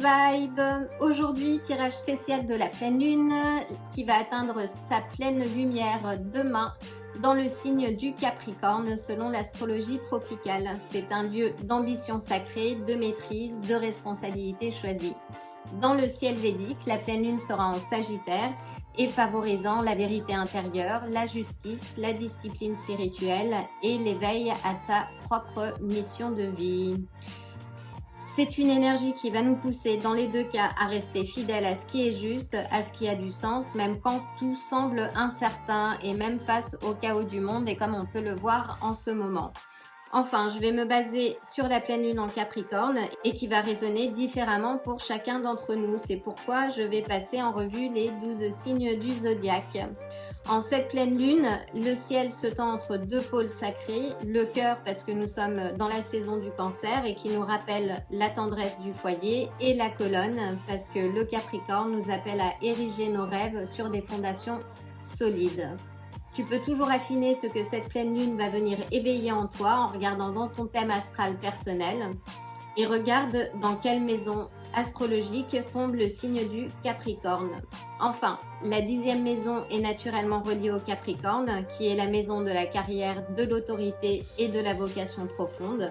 Vibe. Aujourd'hui, tirage spécial de la pleine lune qui va atteindre sa pleine lumière demain dans le signe du Capricorne selon l'astrologie tropicale. C'est un lieu d'ambition sacrée, de maîtrise, de responsabilité choisie. Dans le ciel védique, la pleine lune sera en Sagittaire et favorisant la vérité intérieure, la justice, la discipline spirituelle et l'éveil à sa propre mission de vie. C'est une énergie qui va nous pousser dans les deux cas à rester fidèles à ce qui est juste, à ce qui a du sens, même quand tout semble incertain et même face au chaos du monde et comme on peut le voir en ce moment. Enfin, je vais me baser sur la pleine lune en Capricorne et qui va résonner différemment pour chacun d'entre nous. C'est pourquoi je vais passer en revue les 12 signes du zodiaque. En cette pleine lune, le ciel se tend entre deux pôles sacrés, le cœur parce que nous sommes dans la saison du cancer et qui nous rappelle la tendresse du foyer, et la colonne parce que le Capricorne nous appelle à ériger nos rêves sur des fondations solides. Tu peux toujours affiner ce que cette pleine lune va venir éveiller en toi en regardant dans ton thème astral personnel et regarde dans quelle maison astrologique tombe le signe du Capricorne. Enfin, la 10e maison est naturellement reliée au Capricorne, qui est la maison de la carrière, de l'autorité et de la vocation profonde.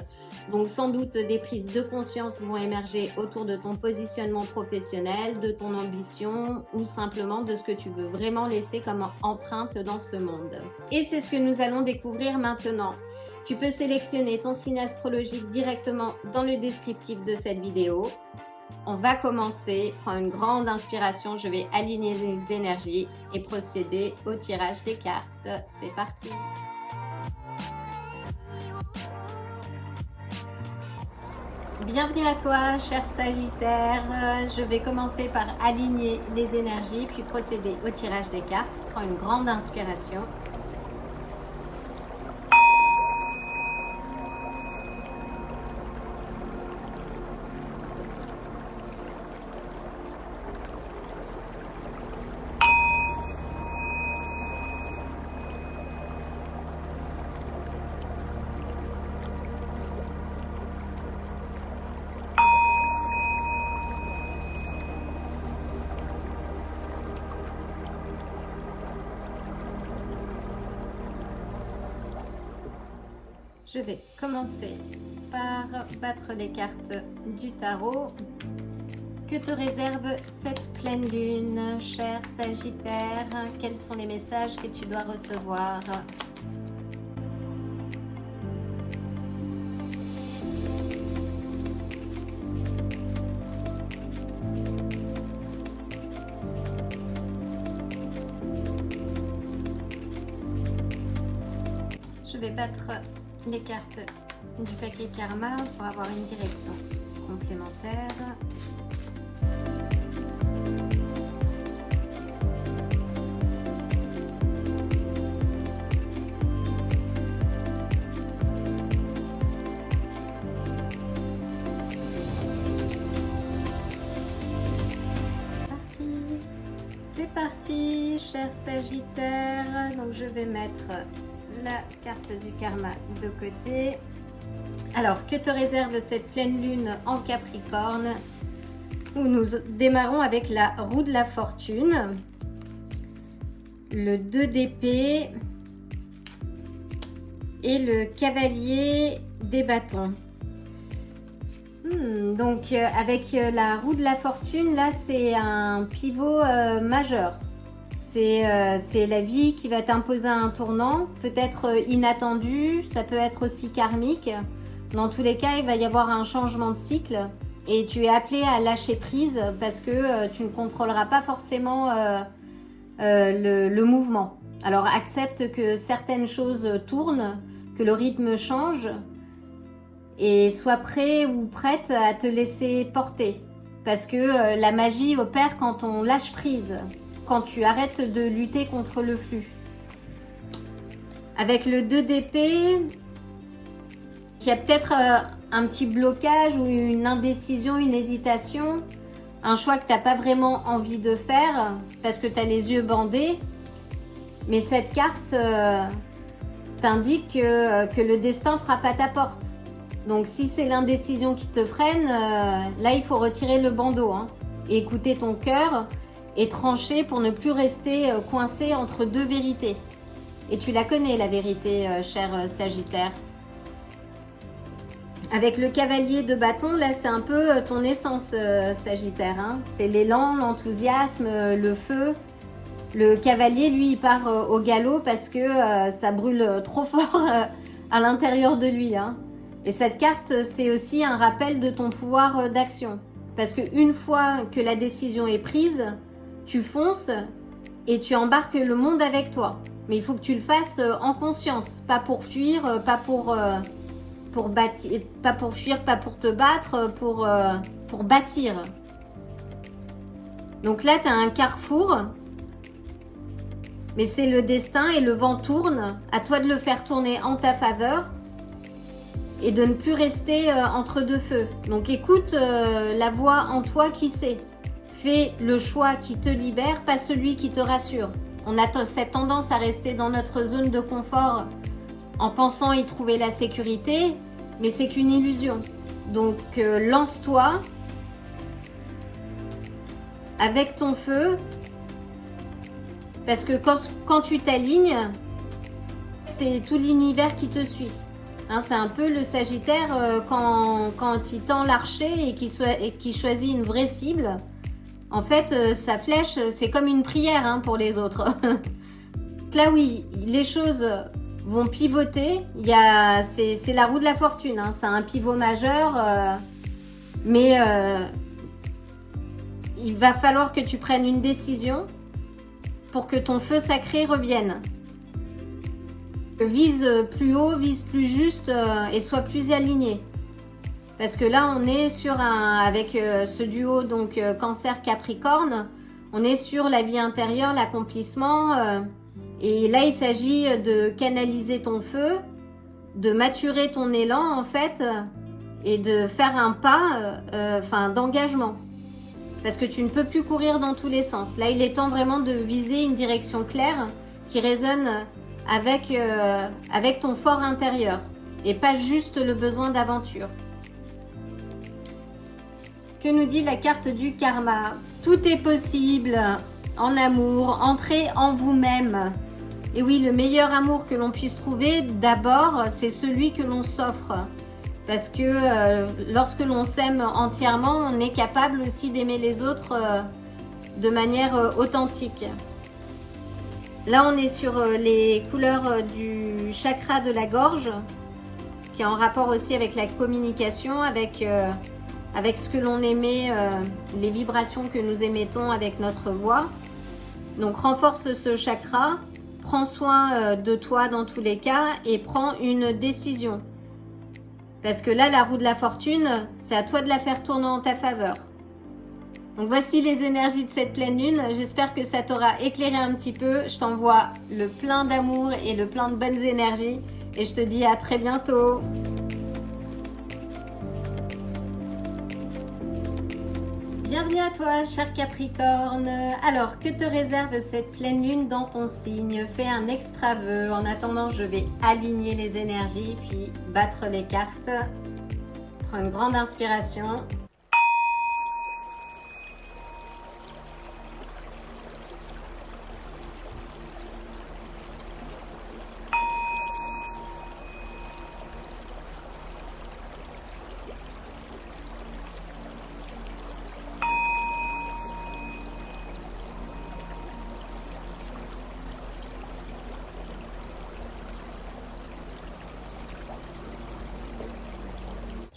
Donc sans doute des prises de conscience vont émerger autour de ton positionnement professionnel, de ton ambition ou simplement de ce que tu veux vraiment laisser comme empreinte dans ce monde. Et c'est ce que nous allons découvrir maintenant. Tu peux sélectionner ton signe astrologique directement dans le descriptif de cette vidéo. On va commencer, prends une grande inspiration, je vais aligner les énergies et procéder au tirage des cartes. C'est parti! Bienvenue à toi, cher Sagittaire. Je vais commencer par aligner les énergies puis procéder au tirage des cartes. Prends une grande inspiration. Je vais commencer par battre les cartes du tarot. Que te réserve cette pleine lune, cher Sagittaire? Quels sont les messages que tu dois recevoir? Je vais battre les cartes du paquet karma pour avoir une direction complémentaire. C'est parti, cher Sagittaire. Donc je vais mettre la carte du karma de côté. Alors, que te réserve cette pleine lune en Capricorne où nous démarrons avec la roue de la fortune, le 2 d'épée et le cavalier des bâtons. Donc, avec la roue de la fortune, là, c'est un pivot majeur. C'est la vie qui va t'imposer un tournant, peut-être inattendu, ça peut être aussi karmique. Dans tous les cas, il va y avoir un changement de cycle et tu es appelé à lâcher prise parce que tu ne contrôleras pas forcément le mouvement. Alors accepte que certaines choses tournent, que le rythme change et sois prêt ou prête à te laisser porter parce que la magie opère quand on lâche prise. Quand tu arrêtes de lutter contre le flux. Avec le 2 d'épée, qui a peut-être un petit blocage ou une indécision, une hésitation, un choix que tu n'as pas vraiment envie de faire parce que tu as les yeux bandés. Mais cette carte t'indique que le destin frappe à ta porte. Donc si c'est l'indécision qui te freine, là il faut retirer le bandeau, hein, et écouter ton cœur et trancher pour ne plus rester coincé entre deux vérités. Et tu la connais la vérité, cher Sagittaire. Avec le cavalier de bâton, là c'est un peu ton essence, Sagittaire, hein. C'est l'élan, l'enthousiasme, le feu. Le cavalier, lui, il part au galop parce que ça brûle trop fort à l'intérieur de lui, hein. Et cette carte, c'est aussi un rappel de ton pouvoir d'action. Parce qu'une fois que la décision est prise, tu fonces et tu embarques le monde avec toi. Mais il faut que tu le fasses en conscience, pas pour fuir, pas pour fuir, pas pour te battre, pour bâtir. Donc là, tu as un carrefour, mais c'est le destin et le vent tourne. À toi de le faire tourner en ta faveur et de ne plus rester entre deux feux. Donc écoute la voix en toi qui sait. Fais le choix qui te libère, pas celui qui te rassure. On a cette tendance à rester dans notre zone de confort en pensant y trouver la sécurité, mais c'est qu'une illusion. Donc lance-toi avec ton feu, parce que quand tu t'alignes, c'est tout l'univers qui te suit. Hein, c'est un peu le Sagittaire quand il tend l'archer et qu'il choisit une vraie cible. En fait, sa flèche, c'est comme une prière, hein, pour les autres. Là, oui, les choses vont pivoter. C'est la roue de la fortune, hein. C'est un pivot majeur, mais il va falloir que tu prennes une décision pour que ton feu sacré revienne. Vise plus haut, vise plus juste et sois plus aligné. Parce que là, on est sur avec ce duo donc Cancer-Capricorne, on est sur la vie intérieure, l'accomplissement. Et là, il s'agit de canaliser ton feu, de maturer ton élan en fait, et de faire un pas, d'engagement. Parce que tu ne peux plus courir dans tous les sens. Là, il est temps vraiment de viser une direction claire qui résonne avec ton fort intérieur et pas juste le besoin d'aventure. Que nous dit la carte du karma? Tout est possible en amour, entrez en vous-même. Et oui, le meilleur amour que l'on puisse trouver, d'abord, c'est celui que l'on s'offre. Parce que lorsque l'on s'aime entièrement, on est capable aussi d'aimer les autres de manière authentique. Là, on est sur les couleurs du chakra de la gorge, qui est en rapport aussi avec la communication, avec ce que l'on émet, les vibrations que nous émettons avec notre voix. Donc renforce ce chakra, prends soin de toi dans tous les cas et prends une décision. Parce que là, la roue de la fortune, c'est à toi de la faire tourner en ta faveur. Donc voici les énergies de cette pleine lune. J'espère que ça t'aura éclairé un petit peu. Je t'envoie le plein d'amour et le plein de bonnes énergies. Et je te dis à très bientôt. Bienvenue à toi, cher Capricorne. Alors, que te réserve cette pleine lune dans ton signe? Fais un extra vœu. En attendant, je vais aligner les énergies, puis battre les cartes. Prends une grande inspiration.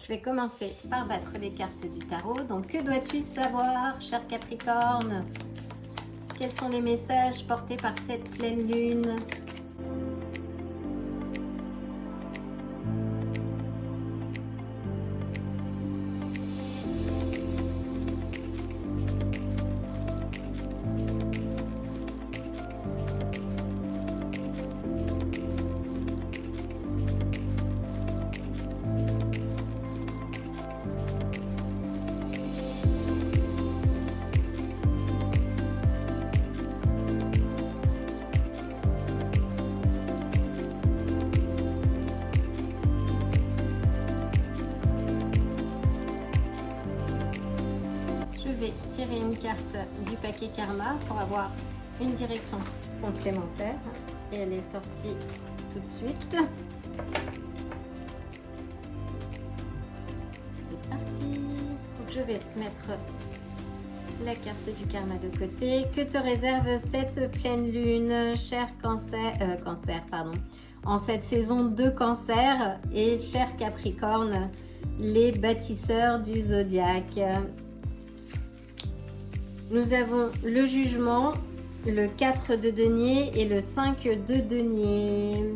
Je vais commencer par battre les cartes du tarot. Donc, que dois-tu savoir, cher Capricorne? Quels sont les messages portés par cette pleine lune? une carte du paquet Karma pour avoir une direction complémentaire. Et elle est sortie tout de suite. C'est parti. Donc je vais mettre la carte du karma de côté. Que te réserve cette pleine lune, cher cancer, pardon, en cette saison de cancer et cher Capricorne, les bâtisseurs du zodiaque. Nous avons le jugement, le 4 de denier et le 5 de denier.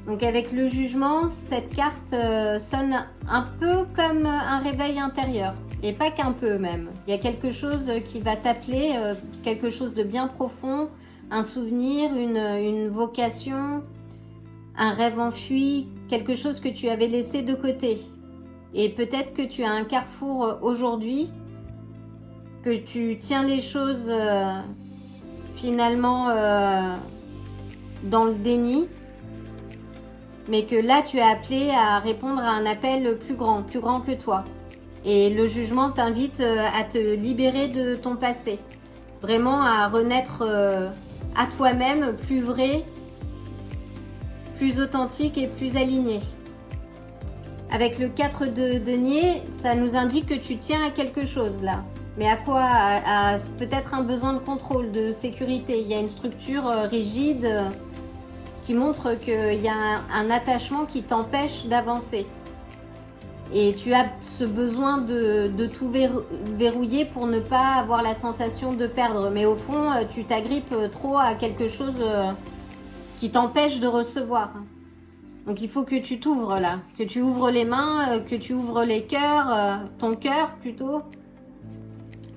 Donc avec le jugement, cette carte sonne un peu comme un réveil intérieur. Et pas qu'un peu même. Il y a quelque chose qui va t'appeler, quelque chose de bien profond, un souvenir, une vocation, un rêve enfui, quelque chose que tu avais laissé de côté. Et peut-être que tu as un carrefour aujourd'hui, que tu tiens les choses finalement dans le déni, mais que là tu es appelé à répondre à un appel plus grand que toi. Et le jugement t'invite à te libérer de ton passé, vraiment à renaître à toi-même, plus vrai, plus authentique et plus aligné. Avec le 4 de denier, ça nous indique que tu tiens à quelque chose là. Mais à quoi? À peut-être un besoin de contrôle, de sécurité. Il y a une structure rigide qui montre qu'il y a un attachement qui t'empêche d'avancer. Et tu as ce besoin de tout verrouiller pour ne pas avoir la sensation de perdre. Mais au fond, tu t'agrippes trop à quelque chose qui t'empêche de recevoir. Donc il faut que tu t'ouvres là, que tu ouvres les mains, que tu ouvres les cœurs, ton cœur plutôt.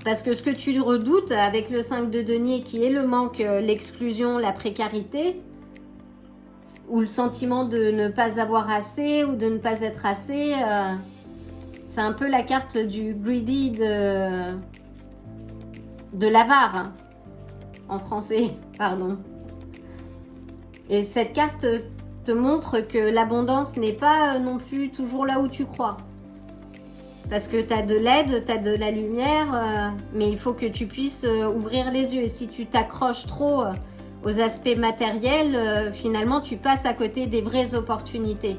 Parce que ce que tu redoutes avec le 5 de denier qui est le manque, l'exclusion, la précarité, ou le sentiment de ne pas avoir assez ou de ne pas être assez, c'est un peu la carte du greedy, de l'avare, hein, en français, pardon. Et cette carte te montre que l'abondance n'est pas non plus toujours là où tu crois. Parce que tu as de l'aide, tu as de la lumière, mais il faut que tu puisses ouvrir les yeux. Et si tu t'accroches trop aux aspects matériels, finalement tu passes à côté des vraies opportunités,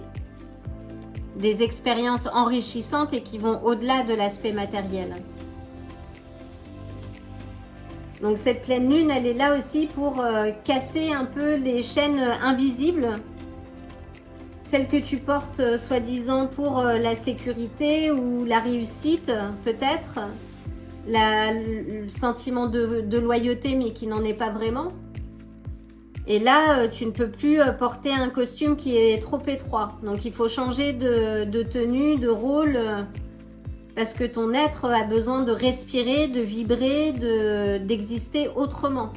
des expériences enrichissantes et qui vont au-delà de l'aspect matériel. Donc cette pleine lune, elle est là aussi pour casser un peu les chaînes invisibles, celles que tu portes soi-disant pour la sécurité ou la réussite peut-être, le sentiment de loyauté mais qui n'en est pas vraiment. Et là, tu ne peux plus porter un costume qui est trop étroit. Donc, il faut changer de tenue, de rôle, parce que ton être a besoin de respirer, de vibrer, d'exister autrement.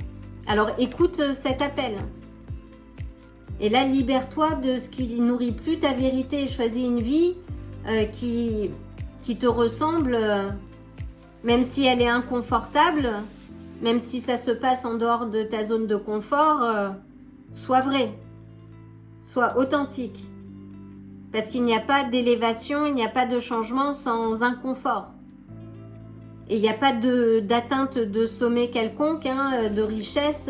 Alors, écoute cet appel. Et là, libère-toi de ce qui nourrit plus ta vérité. Choisis une vie qui te ressemble, même si elle est inconfortable. Même si ça se passe en dehors de ta zone de confort, sois vrai, sois authentique. Parce qu'il n'y a pas d'élévation, il n'y a pas de changement sans inconfort. Et il n'y a pas d'atteinte de sommet quelconque, hein, de richesse,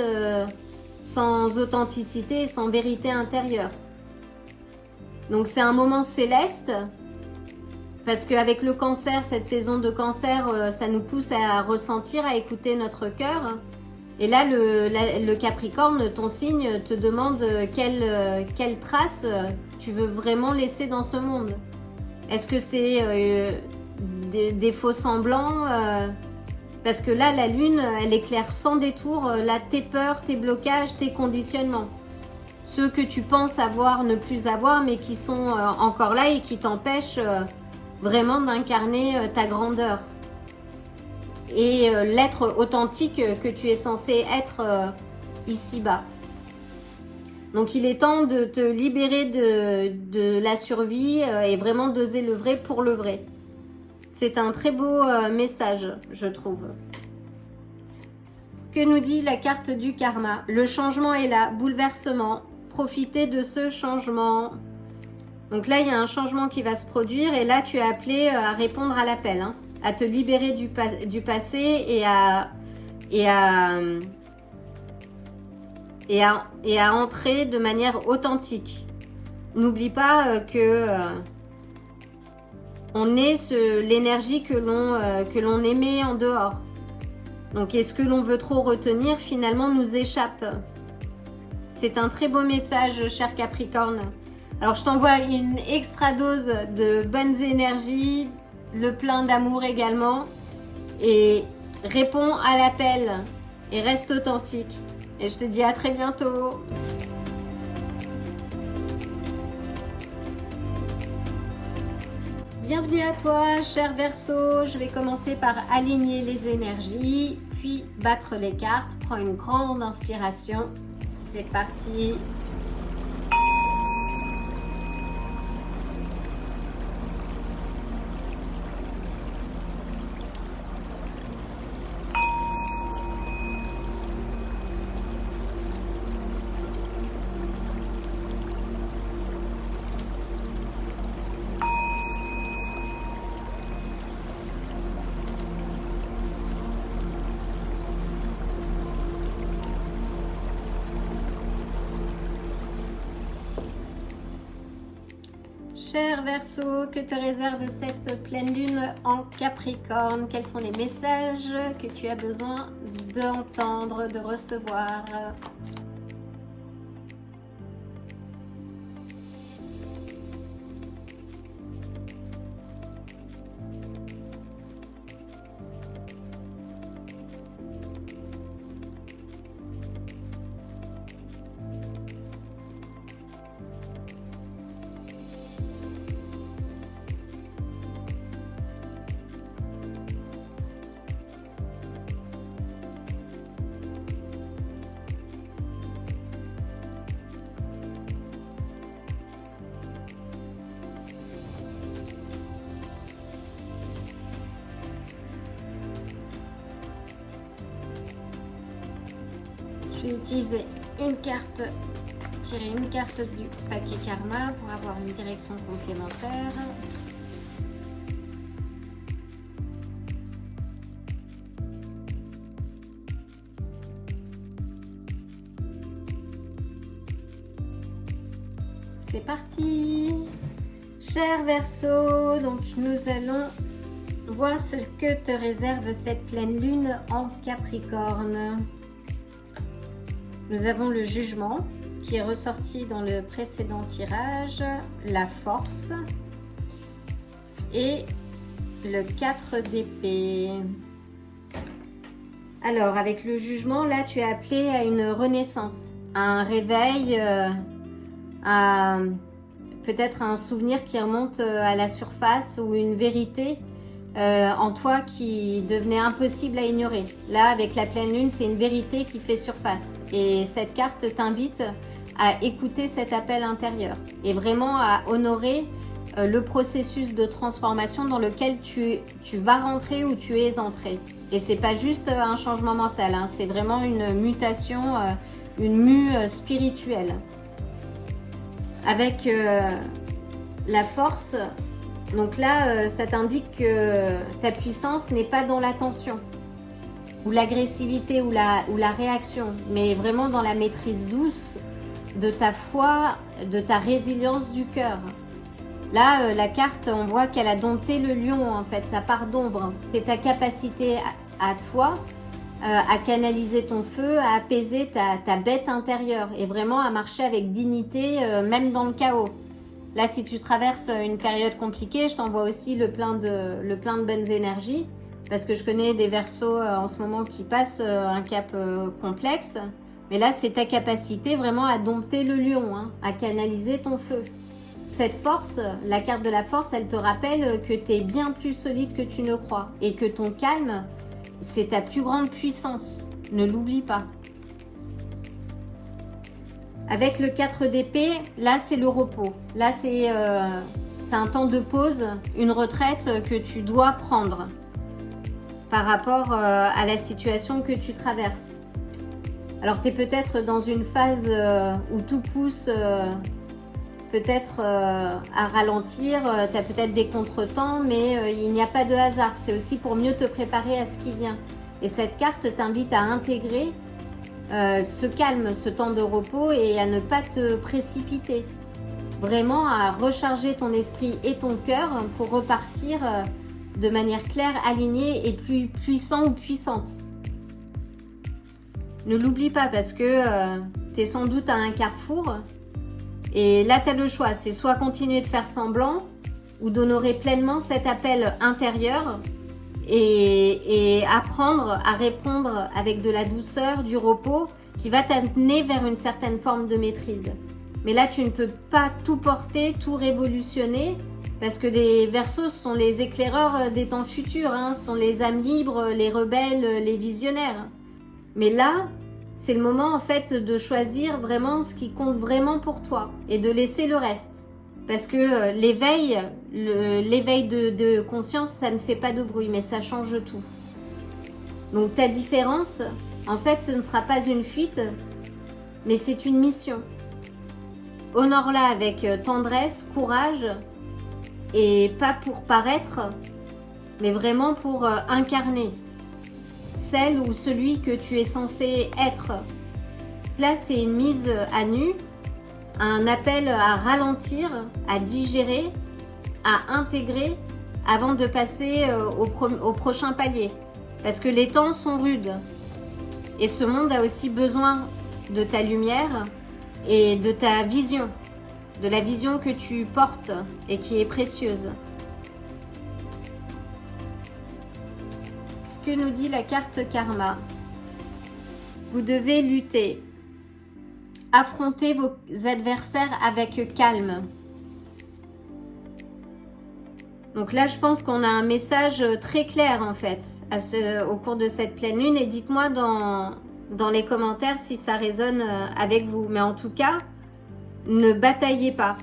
sans authenticité, sans vérité intérieure. Donc c'est un moment céleste. Parce qu'avec le cancer, cette saison de cancer, ça nous pousse à ressentir, à écouter notre cœur. Et là, le Capricorne, ton signe, te demande quelle trace tu veux vraiment laisser dans ce monde. Est-ce que c'est des faux semblants parce que là, la lune, elle éclaire sans détour là, tes peurs, tes blocages, tes conditionnements. Ceux que tu penses avoir, ne plus avoir, mais qui sont encore là et qui t'empêchent vraiment d'incarner ta grandeur et l'être authentique que tu es censé être ici-bas. Donc il est temps de te libérer de la survie et vraiment d'oser le vrai pour le vrai. C'est un très beau message, je trouve. Que nous dit la carte du karma? Le changement est là, bouleversement. Profitez de ce changement. Donc là, il y a un changement qui va se produire et là, tu es appelé à répondre à l'appel. Hein. à te libérer du passé et à entrer de manière authentique. N'oublie pas que on est l'énergie que l'on émet en dehors. Donc, est-ce que l'on veut trop retenir finalement nous échappe. C'est un très beau message, cher Capricorne. Alors, je t'envoie une extra dose de bonnes énergies, le plein d'amour également. Et réponds à l'appel et reste authentique. Et je te dis à très bientôt. Bienvenue à toi, cher Verseau. Je vais commencer par aligner les énergies, puis battre les cartes. Prends une grande inspiration. C'est parti. Cher Verseau, que te réserve cette pleine lune en Capricorne? Quels sont les messages que tu as besoin d'entendre, de recevoir? Je vais utiliser une carte, tirer une carte du paquet Karma pour avoir une direction complémentaire. C'est parti! Cher Verseau, donc nous allons voir ce que te réserve cette pleine lune en Capricorne. Nous avons le jugement qui est ressorti dans le précédent tirage, la force et le 4 d'épée. Alors avec le jugement, là tu es appelé à une renaissance, à un réveil, à peut-être un souvenir qui remonte à la surface ou une vérité en toi qui devenait impossible à ignorer. Là, avec la pleine lune, c'est une vérité qui fait surface. Et cette carte t'invite à écouter cet appel intérieur et vraiment à honorer le processus de transformation dans lequel tu vas rentrer ou tu es entré. Et c'est pas juste un changement mental, hein, c'est vraiment une mutation, une mue spirituelle. Avec la force, donc là, ça t'indique que ta puissance n'est pas dans la tension, ou l'agressivité, ou la réaction, mais vraiment dans la maîtrise douce de ta foi, de ta résilience du cœur. Là, la carte, on voit qu'elle a dompté le lion, en fait, sa part d'ombre. C'est ta capacité à toi à canaliser ton feu, à apaiser ta bête intérieure et vraiment à marcher avec dignité, même dans le chaos. Là, si tu traverses une période compliquée, je t'envoie aussi le plein de bonnes énergies parce que je connais des Verseaux en ce moment qui passent un cap complexe. Mais là, c'est ta capacité vraiment à dompter le lion, hein, à canaliser ton feu. Cette force, la carte de la force, elle te rappelle que tu es bien plus solide que tu ne crois et que ton calme, c'est ta plus grande puissance. Ne l'oublie pas. Avec le 4 d'épée, là c'est le repos. Là c'est un temps de pause, une retraite que tu dois prendre par rapport à la situation que tu traverses. Alors tu es peut-être dans une phase où tout pousse peut-être à ralentir, tu as peut-être des contretemps, mais il n'y a pas de hasard. C'est aussi pour mieux te préparer à ce qui vient. Et cette carte t'invite à intégrer ce calme, ce temps de repos et à ne pas te précipiter. Vraiment à recharger ton esprit et ton cœur pour repartir de manière claire, alignée et plus puissant ou puissante. Ne l'oublie pas parce que tu es sans doute à un carrefour et là tu as le choix, c'est soit continuer de faire semblant ou d'honorer pleinement cet appel intérieur et apprendre à répondre avec de la douceur, du repos qui va t'amener vers une certaine forme de maîtrise. Mais là, tu ne peux pas tout porter, tout révolutionner, parce que les Verseaux sont les éclaireurs des temps futurs, hein, sont les âmes libres, les rebelles, les visionnaires. Mais là, c'est le moment en fait de choisir vraiment ce qui compte vraiment pour toi et de laisser le reste. Parce que l'éveil de conscience, ça ne fait pas de bruit, mais ça change tout. Donc ta différence, en fait, ce ne sera pas une fuite, mais c'est une mission. Honore-la avec tendresse, courage, et pas pour paraître, mais vraiment pour incarner celle ou celui que tu es censé être. Là, c'est une mise à nu, un appel à ralentir, à digérer, à intégrer avant de passer au prochain palier. Parce que les temps sont rudes. Et ce monde a aussi besoin de ta lumière et de ta vision, de la vision que tu portes et qui est précieuse. Que nous dit la carte karma? Vous devez lutter. Affrontez vos adversaires avec calme. Donc là, je pense qu'on a un message très clair en fait au cours de cette pleine lune. Et dites-moi dans les commentaires si ça résonne avec vous. Mais en tout cas, ne bataillez pas.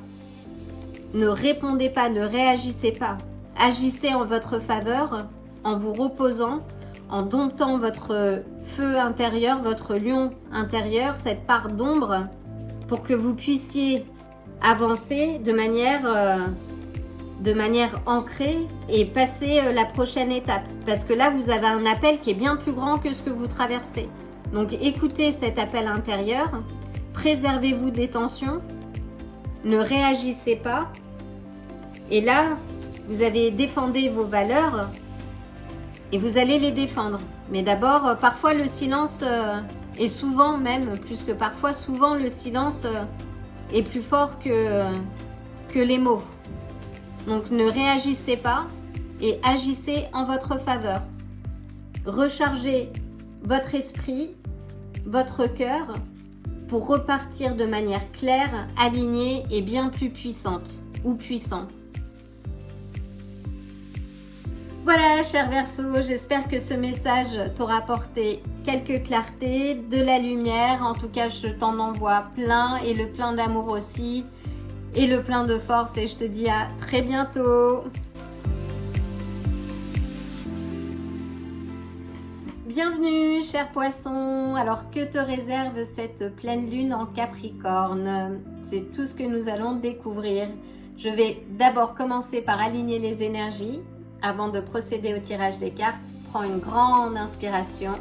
Ne répondez pas, ne réagissez pas. Agissez en votre faveur, en vous reposant, en domptant votre feu intérieur, votre lion intérieur, cette part d'ombre, pour que vous puissiez avancer de manière ancrée et passer la prochaine étape. Parce que là, vous avez un appel qui est bien plus grand que ce que vous traversez. Donc écoutez cet appel intérieur, préservez-vous des tensions, ne réagissez pas. Et là, vous avez défendu vos valeurs et vous allez les défendre. Mais d'abord, parfois le silence, et souvent même, plus que parfois, souvent le silence est plus fort que les mots. Donc ne réagissez pas et agissez en votre faveur. Rechargez votre esprit, votre cœur pour repartir de manière claire, alignée et bien plus puissante ou puissant. Voilà, cher Verseau, j'espère que ce message t'aura apporté quelques clartés, de la lumière. En tout cas, je t'en envoie plein et le plein d'amour aussi et le plein de force et je te dis à très bientôt. Bienvenue, cher Poisson. Alors, que te réserve cette pleine lune en Capricorne? C'est tout ce que nous allons découvrir. Je vais d'abord commencer par aligner les énergies. Avant de procéder au tirage des cartes, prends une grande inspiration.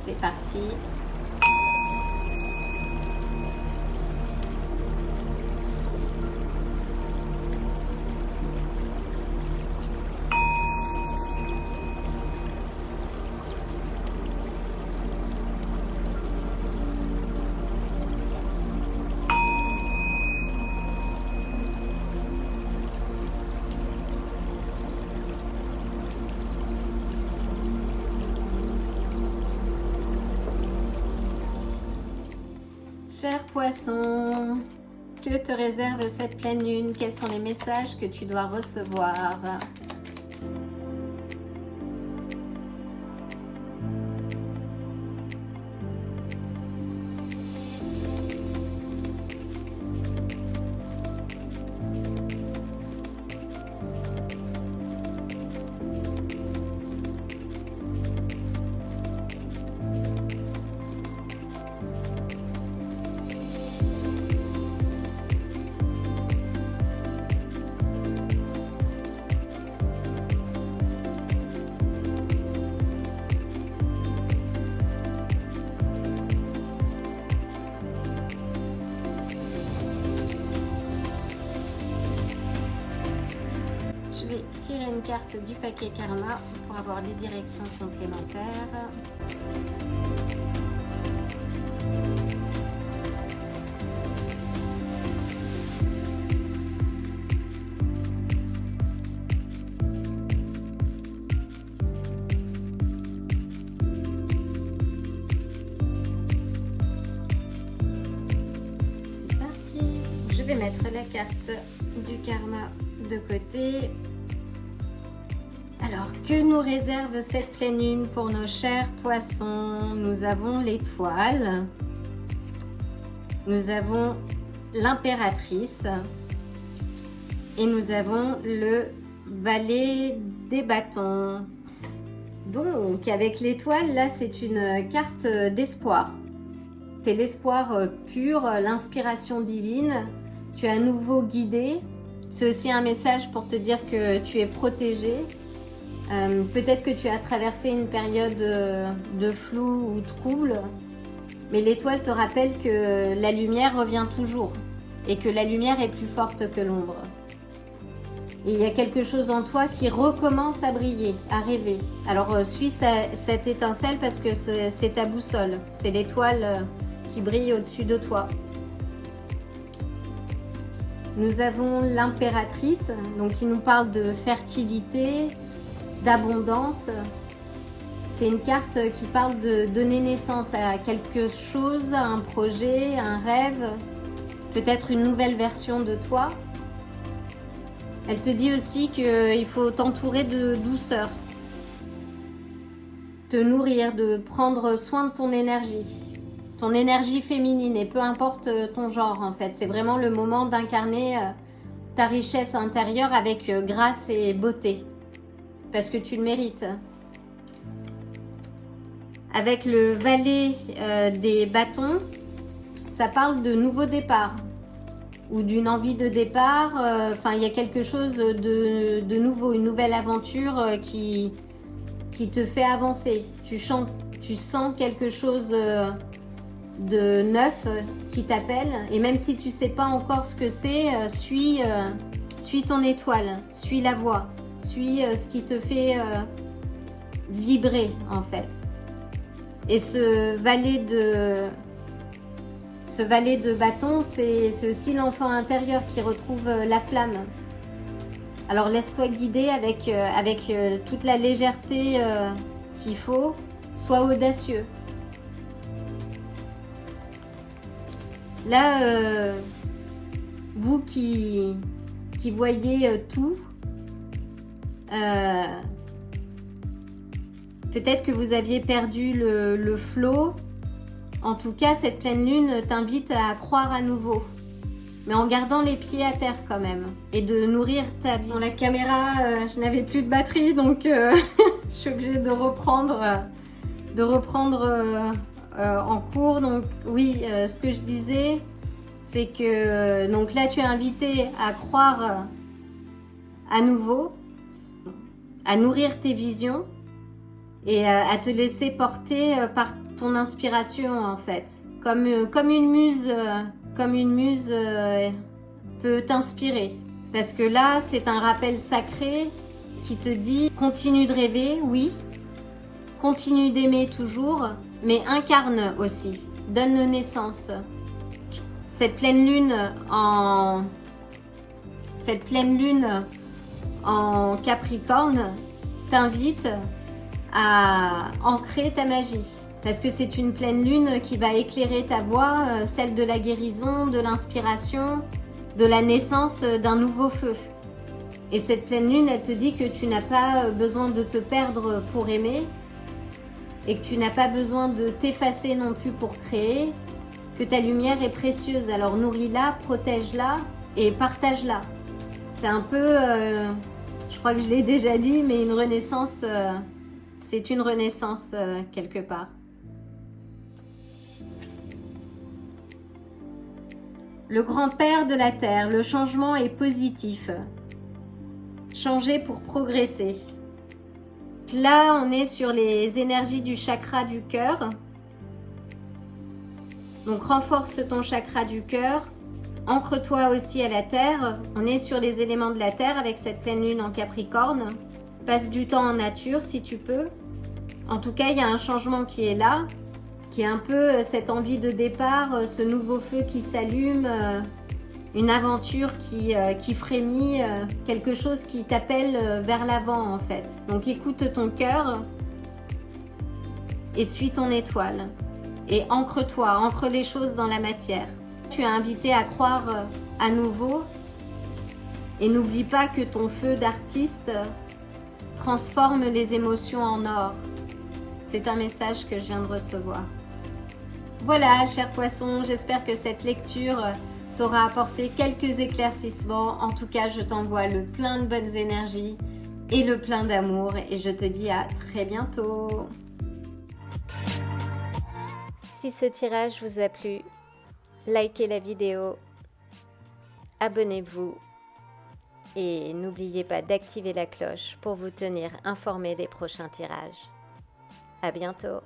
C'est parti. Cher Poisson, que te réserve cette pleine lune? Quels sont les messages que tu dois recevoir? tirer une carte du paquet Karma pour avoir des directions complémentaires. C'est parti. Je vais mettre la carte du Karma de côté. Alors, que nous réserve cette pleine lune pour nos chers poissons? Nous avons l'étoile, nous avons l'impératrice et nous avons le valet des bâtons. Donc, avec l'étoile, là, c'est une carte d'espoir. C'est l'espoir pur, l'inspiration divine. Tu es à nouveau guidé. C'est aussi un message pour te dire que tu es protégé. Peut-être que tu as traversé une période de flou ou trouble, mais l'étoile te rappelle que la lumière revient toujours et que la lumière est plus forte que l'ombre. Et il y a quelque chose en toi qui recommence à briller, à rêver. Alors suis cette étincelle parce que c'est ta boussole, c'est l'étoile qui brille au-dessus de toi. Nous avons l'impératrice, donc qui nous parle de fertilité, d'abondance. C'est une carte qui parle de donner naissance à quelque chose, à un projet, à un rêve, peut-être une nouvelle version de toi. Elle te dit aussi qu'il faut t'entourer de douceur, te nourrir, de prendre soin de ton énergie féminine, et peu importe ton genre en fait. C'est vraiment le moment d'incarner ta richesse intérieure avec grâce et beauté. Parce que tu le mérites. Avec le valet des bâtons, ça parle de nouveau départ ou d'une envie de départ. Enfin, il y a quelque chose de nouveau, une nouvelle aventure qui te fait avancer. Tu sens quelque chose de neuf qui t'appelle. Et même si tu sais pas encore ce que c'est, suis ton étoile, suis la voie. Suis ce qui te fait vibrer en fait. Et ce valet de bâton, c'est aussi l'enfant intérieur qui retrouve la flamme. Alors laisse-toi guider avec toute la légèreté qu'il faut. Sois audacieux. Là, vous qui voyez tout, peut-être que vous aviez perdu le flow. En tout cas, cette pleine lune t'invite à croire à nouveau, mais en gardant les pieds à terre quand même, et de nourrir ta vie. Dans la caméra, je n'avais plus de batterie, donc je suis obligée de reprendre en cours. Donc oui, ce que je disais, c'est que donc là tu es invité à croire à nouveau, à nourrir tes visions et à te laisser porter par ton inspiration en fait. Comme une muse peut t'inspirer. Parce que là, c'est un rappel sacré qui te dit continue de rêver, oui, continue d'aimer toujours, mais incarne aussi, donne naissance. Cette pleine lune en Capricorne t'invite à ancrer ta magie. Parce que c'est une pleine lune qui va éclairer ta voie, celle de la guérison, de l'inspiration, de la naissance d'un nouveau feu. Et cette pleine lune, elle te dit que tu n'as pas besoin de te perdre pour aimer, et que tu n'as pas besoin de t'effacer non plus pour créer, que ta lumière est précieuse. Alors nourris-la, protège-la et partage-la. C'est un peu, je crois que je l'ai déjà dit, mais une renaissance, c'est une renaissance quelque part. Le grand-père de la Terre, le changement est positif. Changer pour progresser. Là, on est sur les énergies du chakra du cœur. Donc, renforce ton chakra du cœur Ancre-toi aussi à la terre. On est sur les éléments de la terre avec cette pleine lune en Capricorne. Passe du temps en nature si tu peux. En tout cas, il y a un changement qui est là, qui est un peu cette envie de départ, ce nouveau feu qui s'allume, une aventure qui frémit, quelque chose qui t'appelle vers l'avant en fait. Donc écoute ton cœur et suis ton étoile. Et ancre-toi, ancre les choses dans la matière. Tu es invité à croire à nouveau et n'oublie pas que ton feu d'artiste transforme les émotions en or. C'est un message que je viens de recevoir. Voilà, chers poissons, j'espère que cette lecture t'aura apporté quelques éclaircissements. En tout cas, je t'envoie le plein de bonnes énergies et le plein d'amour. Et je te dis à très bientôt. Si ce tirage vous a plu, likez la vidéo, abonnez-vous et n'oubliez pas d'activer la cloche pour vous tenir informé des prochains tirages. À bientôt.